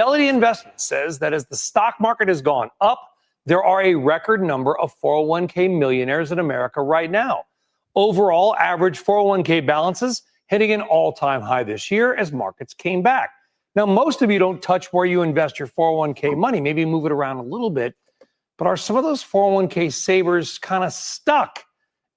Fidelity Investment says that as the stock market has gone up, there are a record number of 401k millionaires in America right now. Overall, average 401k balances hitting an all-time high this year as markets came back. Now, most of you don't touch where you invest your 401k money, maybe move it around a little bit, but are some of those 401k savers kind of stuck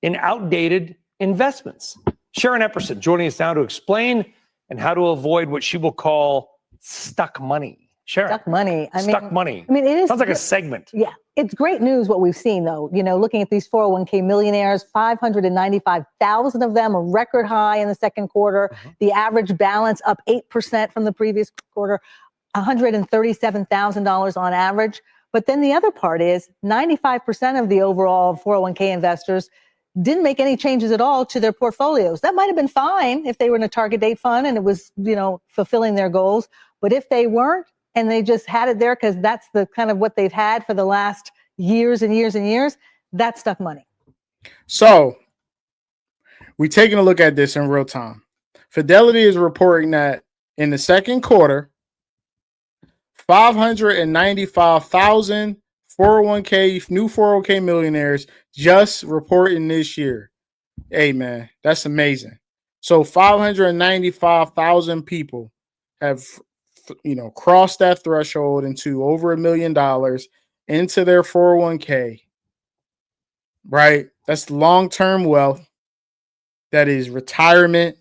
in outdated investments? Sharon Epperson joining us now to explain and how to avoid what she will call stuck money. Sharon. Stuck money. Stuck money. I mean, it is. Sounds like a segment. Yeah. It's great news what we've seen, though. You know, looking at these 401k millionaires, 595,000 of them, a record high in the second quarter. Mm-hmm. The average balance up 8% from the previous quarter, $137,000 on average. But then the other part is 95% of the overall 401k investors didn't make any changes at all to their portfolios. That might have been fine if they were in a target date fund and it was, you know, fulfilling their goals. But if they weren't, and they just had it there because that's the kind of what they've had for the last years and years and years, that's stuck money. So we're taking a look at this in real time. Fidelity is reporting that in the second quarter, 595,000 401k, new 401k millionaires just reporting this year. Hey, man, that's amazing. So 595,000 people have cross that threshold into over $1 million into their 401k, right? That's long-term wealth. That is retirement,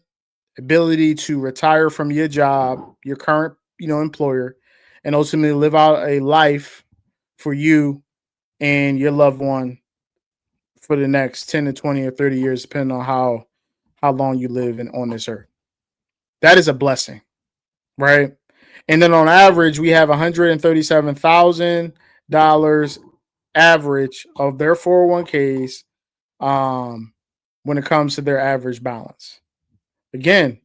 ability to retire from your job, your current, employer, and ultimately live out a life for you and your loved one for the next 10 to 20 or 30 years, depending on how long you live on this earth. That is a blessing, right? And then on average, we have $137,000 average of their 401ks when it comes to their average balance. Again,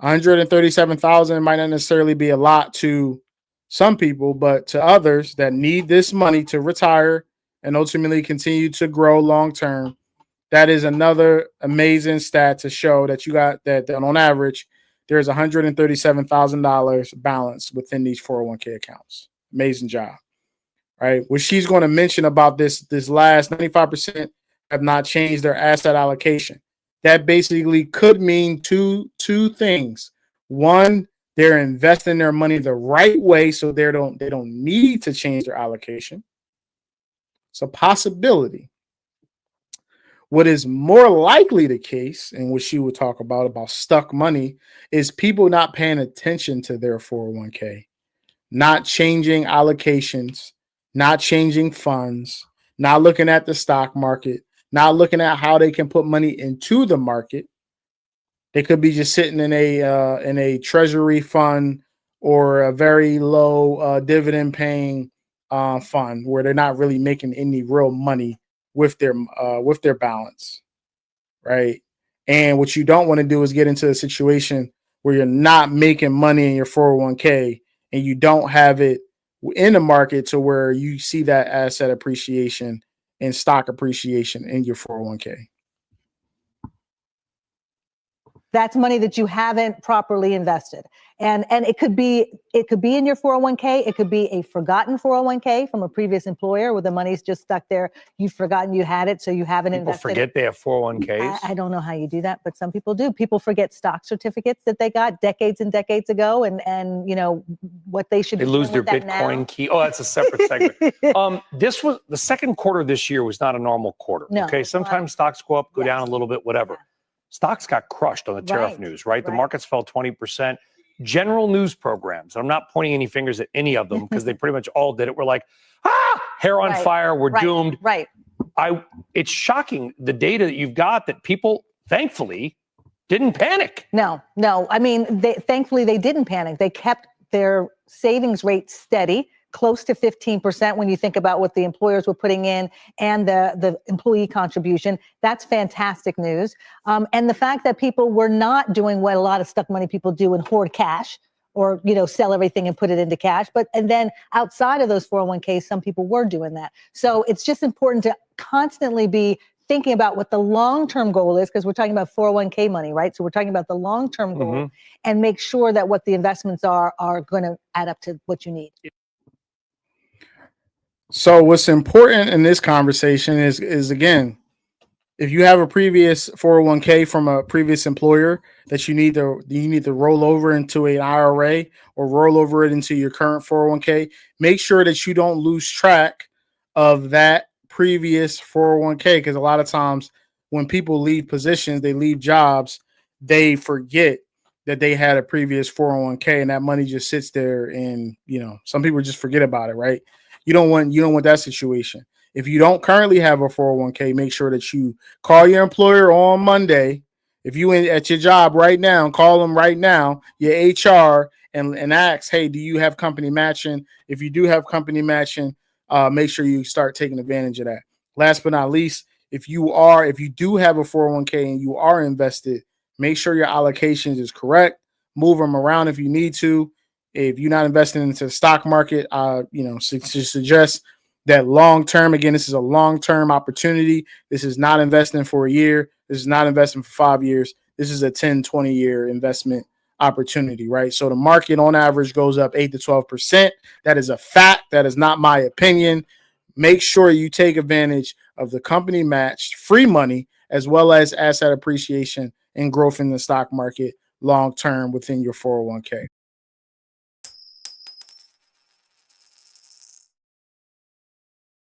$137,000 might not necessarily be a lot to some people, but to others that need this money to retire and ultimately continue to grow long term, that is another amazing stat to show that you got that on average, there's $137,000 balance within these 401k accounts. Amazing job, right? What she's going to mention about this last 95% have not changed their asset allocation. That basically could mean two things. One, they're investing their money the right way, so they don't need to change their allocation. It's a possibility. What is more likely the case, and what she would talk about stuck money, is people not paying attention to their 401k, not changing allocations, not changing funds, not looking at the stock market, not looking at how they can put money into the market. They could be just sitting in a treasury fund or a very low dividend paying fund where they're not really making any real money with their balance, right? And what you don't want to do is get into a situation where you're not making money in your 401k and you don't have it in the market to where you see that asset appreciation and stock appreciation in your 401k. That's money that you haven't properly invested. And it could be in your 401k. It could be a forgotten 401k from a previous employer where the money's just stuck there. You've forgotten you had it, so you haven't invested. People forget they have 401ks. I don't know how you do that, but some people do. People forget stock certificates that they got decades and decades ago, and what they should. They lose their Bitcoin key. Oh, that's a separate segment. This was the second quarter this year was not a normal quarter. No, okay, sometimes stocks go up, go down a little bit, whatever. Yeah. Stocks got crushed on the tariff news, right? The markets fell 20%. General news programs, I'm not pointing any fingers at any of them because they pretty much all did it. We're like, hair on fire, we're doomed. Right. It's shocking, the data that you've got, that people, thankfully, didn't panic. No. I mean, thankfully, they didn't panic. They kept their savings rate steady, close to 15% when you think about what the employers were putting in and the employee contribution. That's fantastic news. And the fact that people were not doing what a lot of stuck money people do and hoard cash or, sell everything and put it into cash. And then outside of those 401ks, some people were doing that. So it's just important to constantly be thinking about what the long-term goal is, because we're talking about 401k money, right? So we're talking about the long-term goal, and make sure that what the investments are going to add up to what you need. So what's important in this conversation is again, if you have a previous 401k from a previous employer that you need to roll over into an IRA or roll over it into your current 401k, make sure that you don't lose track of that previous 401k, because a lot of times when people leave positions, they leave jobs, they forget that they had a previous 401k and that money just sits there, and some people just forget about it, right? You don't want that situation. If you don't currently have a 401k, make sure that you call your employer on Monday. If you at your job right now, call them right now, your HR, and ask, hey, do you have company matching? If you do have company matching, make sure you start taking advantage of that. Last but not least, if you do have a 401k and you are invested, make sure your allocations is correct. Move them around if you need to. If you're not investing into the stock market, suggest that long-term, again, this is a long-term opportunity. This is not investing for a year. This is not investing for 5 years. This is a 10, 20-year investment opportunity, right? So the market on average goes up 8 to 12%. That is a fact. That is not my opinion. Make sure you take advantage of the company matched free money, as well as asset appreciation and growth in the stock market long-term within your 401k.